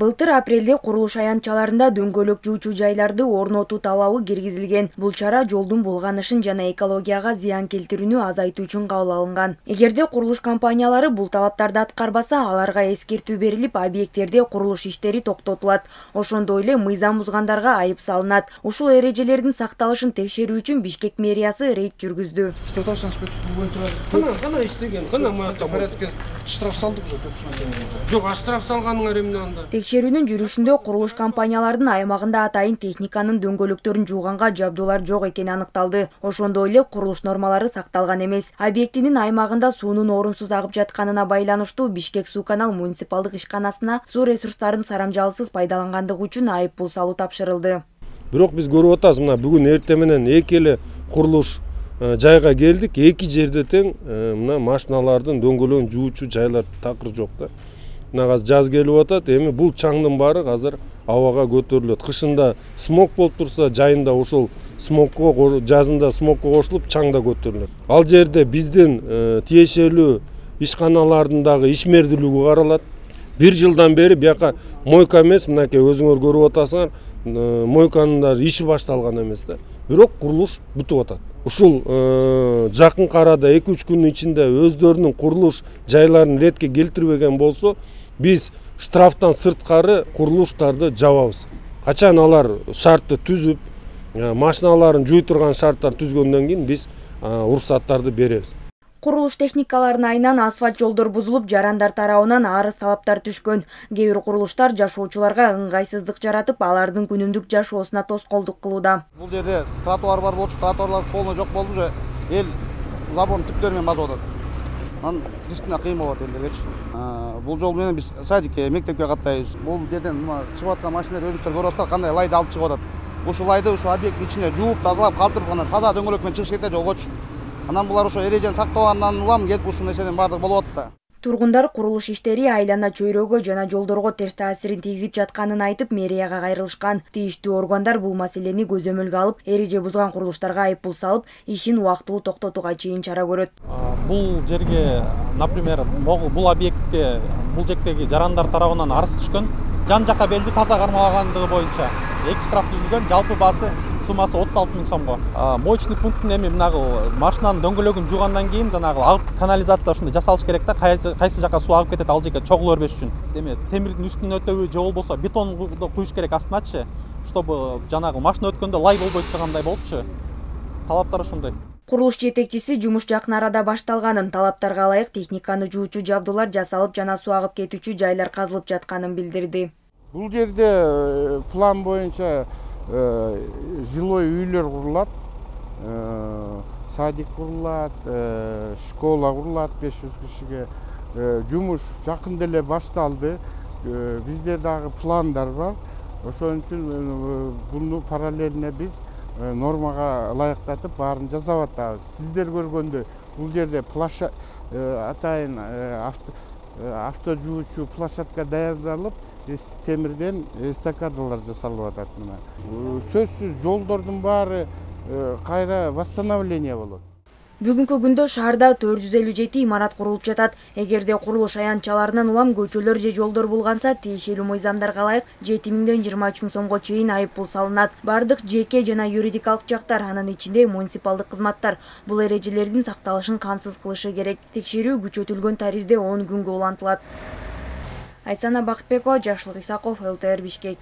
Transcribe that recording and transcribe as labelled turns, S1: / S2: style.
S1: Былтыр апрелде курулуш аянтчаларында дөңгөлөк жуучу жайларды орнотуу талабы киргизилген. Бул чара жолдун булганышын жана экологияга зыян келтирүүнү азайтуу үчүн кабыл алынган. Эгерде курулуш компаниялары бул талаптарды аткарбаса, аларга эскертүү берилип, объекттерде курулуш иштери токтотулат. Ошондой эле мыйзам бузгандарга айып салынат. Ушул эрежелердин сакталышын текшерүү үчүн Бишкек мэриясы рейд жүргүздү.
S2: Кана иштеген,
S3: штраф салдык уже.
S2: Жок, штраф салганыңар эмне анда?
S1: Текшерүүнүн жүрүшүндө курулуш компаниялардын аймагында атайын техниканын дөңгөлөктөрүн жууганга жабдуулар жок экени аныкталды. Ошондой эле курулуш нормалары сакталган эмес. Объектинин аймагында суунун орунсуз агып жатканына байланыштуу Бишкек суу канал муниципалдык ишканасына суу ресурстарын сарамжалсыз пайдалангандыгы үчүн айып пул салуу тапшырылды.
S2: Бирок биз көрүп атабыз, мына бүгүн эртең менен эки эле курулуш жайга келдик. Эки жерде тең мына машиналардын дөңгөлөгүн жуучу жайлар такыр жок да. Мына азыр жаз келип атат, эми бул чаңдын баары азыр абага көтөрүлөт. Кышында смог болуп турса, жайында ушул смогко, жазында смогко кошулуп чаң да көтөрүлөт. Ал жерде биздин тиешелүү ишканалардын дагы ишмердүүлүгү каралат. Бир жылдан бери бияка мойка эмес, мынакей өзүңөр көрүп атасыңар, мойканын да иши башталган эмес да. Бирок курулуш бүтүп атат. Ушул жакын арада 2-3 күнүн ичинде өздөрүнүн курулуш жайларын ретке келтирбеген болсо, биз штрафтан сырткары курулуштарды жабабыз. Качан алар шартты түзүп, машиналарын жуй турган шарттар түзгөндөн кийин биз уруксаттарды беребиз.
S1: Курулуш техникаларынын айынан асфальт жолдор бузулуп, жарандар тарабынан арыз талаптар түшкөн. Кээ бир курулуштар жашоочуларга ыңгайсыздык жаратып, алардын күнүмдүк жашоосуна тоскоолдук кылууда.
S3: Бул жерде тротуар бар болчу, тротуарлар полный жок болду уже. Эл забордун түптөрү менен басып атат. Анан действительно кыйын болот элдергечи. Бул жол менен биз садикке, мектепке каттайбыз. Бул жерден чыгып аткан машиналар өзүңүздөр көрүп атасыздар, кандай лайды алып чыгып атат. Ушул лайды ушу объекттин ичине жууп, тазалап калтырып, анан таза дөңгөлөк менен чыгыш керек да жолгочу. Анан булар ошо эрежени сактагандан улам келип ушул нерсенин баардыгы болуп атат да.
S1: Тургундар курулуш иштери айлана чөйрөгө жана жолдорго терс таасирин тийгизип жатканын айтып, мэрияга кайрылышкан. Тийиштүү органдар бул маселени көзөмөлгө алып, эреже бузган курулуштарга айып пул салып, ишин убактылуу токтотууга чейин чара көрөт.
S4: Бул жерге, например, бул объектке, бул жактагы жарандар тарабынан арыз түшкөн. Жан жакка белди таза кармагандыгы боюнча 2 штраф түзүлгөн, жалпы баасы суммасы 36 000 сомго. Моечный пункттун эми мынагы машинанын дөңгөлөгүн жуугандан кийин жанагы агып канализация ушундай жасалыш керек да, кайсы жака суу агып кетет, ал жерге чогуло бербеш үчүн. Эми темирдин үстүнөн өтөбү же болбосо бетонду куюш керек астыначы, чтобы жанагы машина өткөндө лай болбой тургандай болупчу. Талаптар ошондой.
S1: Курулуш жетекчиси жумуш жакын арада башталганын, талаптарга ылайык техниканы жуучу жабдуулар жасалып жана суу агып кетүүчү жайлар казылып жатканын билдирди.
S5: Бул жерде план боюнча жилой үйлөр курулат, садик курулат, школа курулат 500 кишиге. Жумуш жакын деле башталды. Бизде дагы пландар бар. Ошон үчүн буну параллельно биз нормага ылайыктатып баарын жасап атабыз. Сиздер көргөндөй бул жерде атайын авто жуучу площадка даярдалып, темирден эстакадалар жасалып атат мына. Сөзсүз жолдордун баары кайра восстановление болот.
S1: Бүгүнкү күндө шаарда 457 имарат курулуп жатат. Эгерде курулуш аянтчаларынан улам көчөлөр же жолдор булганса, тиешелүү мыйзамдарга ылайык 7000ден 23 000 сомго чейин айып пул салынат. Бардык жеке жана юридикалык жактар, анын ичинде муниципалдык кызматтар бул эрежелердин сакталышын камсыз кылышы керек. Текшерүү күчөтүлгөн таризде 10 күнгө улантылат. Айсана Бакытбекова, Жакшылык Исаков, ЛТР Бишкек.